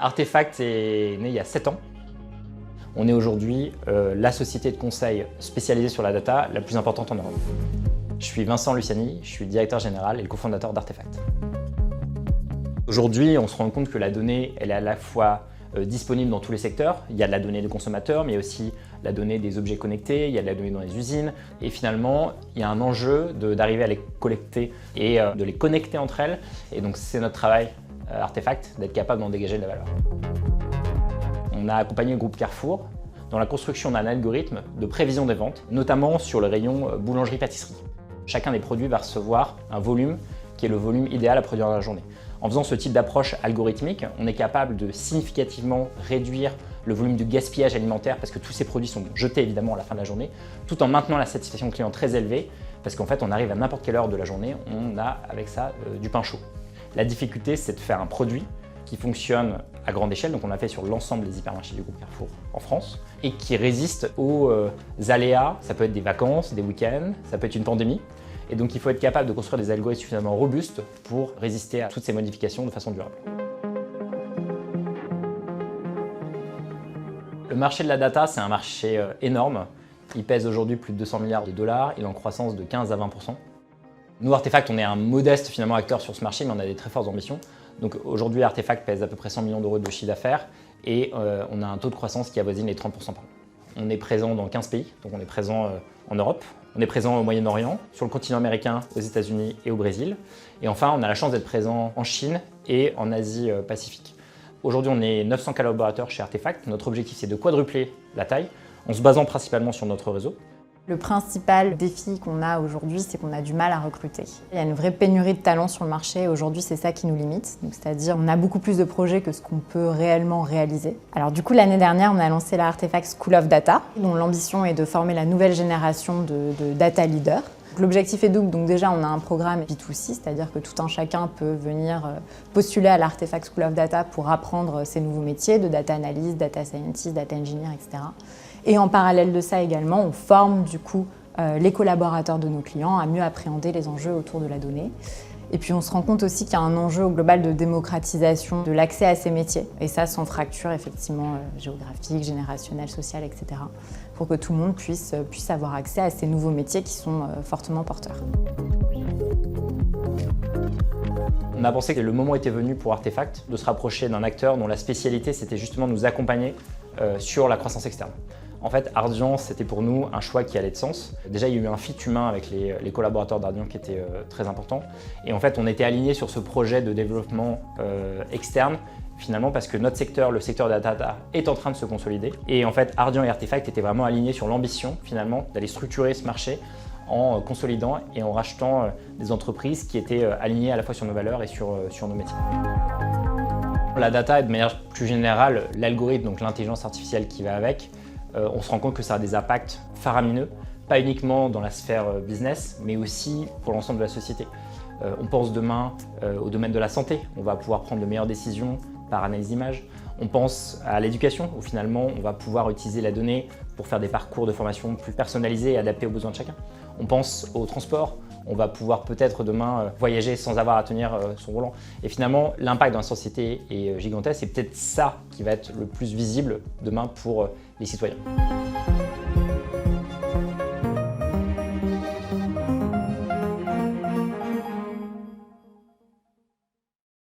Artefact est né il y a 7 ans. On est aujourd'hui la société de conseil spécialisée sur la data la plus importante en Europe. Je suis Vincent Luciani, je suis directeur général et le cofondateur d'Artefact. Aujourd'hui, on se rend compte que la donnée, elle est à la fois disponible dans tous les secteurs. Il y a de la donnée de consommateurs, mais aussi la donnée des objets connectés, il y a de la donnée dans les usines. Et finalement, il y a un enjeu d'arriver à les collecter et de les connecter entre elles. Et donc, c'est notre travail, Artefact, d'être capable d'en dégager de la valeur. On a accompagné le groupe Carrefour dans la construction d'un algorithme de prévision des ventes, notamment sur le rayon boulangerie-pâtisserie. Chacun des produits va recevoir un volume qui est le volume idéal à produire dans la journée. En faisant ce type d'approche algorithmique, on est capable de significativement réduire le volume de gaspillage alimentaire parce que tous ces produits sont jetés évidemment à la fin de la journée, tout en maintenant la satisfaction client très élevée parce qu'en fait on arrive à n'importe quelle heure de la journée, on a avec ça du pain chaud. La difficulté, c'est de faire un produit qui fonctionne à grande échelle, donc on l'a fait sur l'ensemble des hypermarchés du groupe Carrefour en France, et qui résiste aux aléas. Ça peut être des vacances, des week-ends, ça peut être une pandémie. Et donc il faut être capable de construire des algorithmes suffisamment robustes pour résister à toutes ces modifications de façon durable. Le marché de la data, c'est un marché énorme. Il pèse aujourd'hui plus de 200 milliards de dollars, il est en croissance de 15 à 20%. Nous, Artefact, on est un modeste finalement acteur sur ce marché, mais on a des très fortes ambitions. Donc aujourd'hui, Artefact pèse à peu près 100 millions d'euros de chiffre d'affaires et on a un taux de croissance qui avoisine les 30% par an. On est présent dans 15 pays, donc on est présent en Europe, on est présent au Moyen-Orient, sur le continent américain, aux États-Unis et au Brésil. Et enfin, on a la chance d'être présent en Chine et en Asie-Pacifique. Aujourd'hui, on est 900 collaborateurs chez Artefact. Notre objectif, c'est de quadrupler la taille en se basant principalement sur notre réseau. Le principal défi qu'on a aujourd'hui, c'est qu'on a du mal à recruter. Il y a une vraie pénurie de talents sur le marché. Aujourd'hui, c'est ça qui nous limite. C'est-à-dire on a beaucoup plus de projets que ce qu'on peut réellement réaliser. Alors du coup, l'année dernière, on a lancé la Artefact School of Data, dont l'ambition est de former la nouvelle génération de data leaders. L'objectif est double, donc déjà on a un programme B2C, c'est-à-dire que tout un chacun peut venir postuler à l'Artefact School of Data pour apprendre ces nouveaux métiers de data analyst, data scientist, data engineer, etc. Et en parallèle de ça également, on forme du coup les collaborateurs de nos clients à mieux appréhender les enjeux autour de la donnée. Et puis on se rend compte aussi qu'il y a un enjeu au global de démocratisation de l'accès à ces métiers. Et ça sans fracture effectivement géographique, générationnelle, sociale, etc. Pour que tout le monde puisse avoir accès à ces nouveaux métiers qui sont fortement porteurs. On a pensé que le moment était venu pour Artefact de se rapprocher d'un acteur dont la spécialité c'était justement de nous accompagner sur la croissance externe. En fait, Ardian, c'était pour nous un choix qui allait de sens. Déjà, il y a eu un fit humain avec les collaborateurs d'Ardian qui était très important. Et en fait, on était alignés sur ce projet de développement externe, finalement, parce que notre secteur, le secteur de la data, est en train de se consolider. Et en fait, Ardian et Artefact étaient vraiment alignés sur l'ambition, finalement, d'aller structurer ce marché en consolidant et en rachetant des entreprises qui étaient alignées à la fois sur nos valeurs et sur nos métiers. La data et de manière plus générale, l'algorithme, donc l'intelligence artificielle qui va avec, on se rend compte que ça a des impacts faramineux, pas uniquement dans la sphère business, mais aussi pour l'ensemble de la société. On pense demain au domaine de la santé, on va pouvoir prendre de meilleures décisions par analyse d'images. On pense à l'éducation, où finalement on va pouvoir utiliser la donnée pour faire des parcours de formation plus personnalisés et adaptés aux besoins de chacun. On pense au transport, on va pouvoir peut-être demain voyager sans avoir à tenir son volant. Et finalement, l'impact dans la société est gigantesque, et peut-être ça qui va être le plus visible demain pour les citoyens.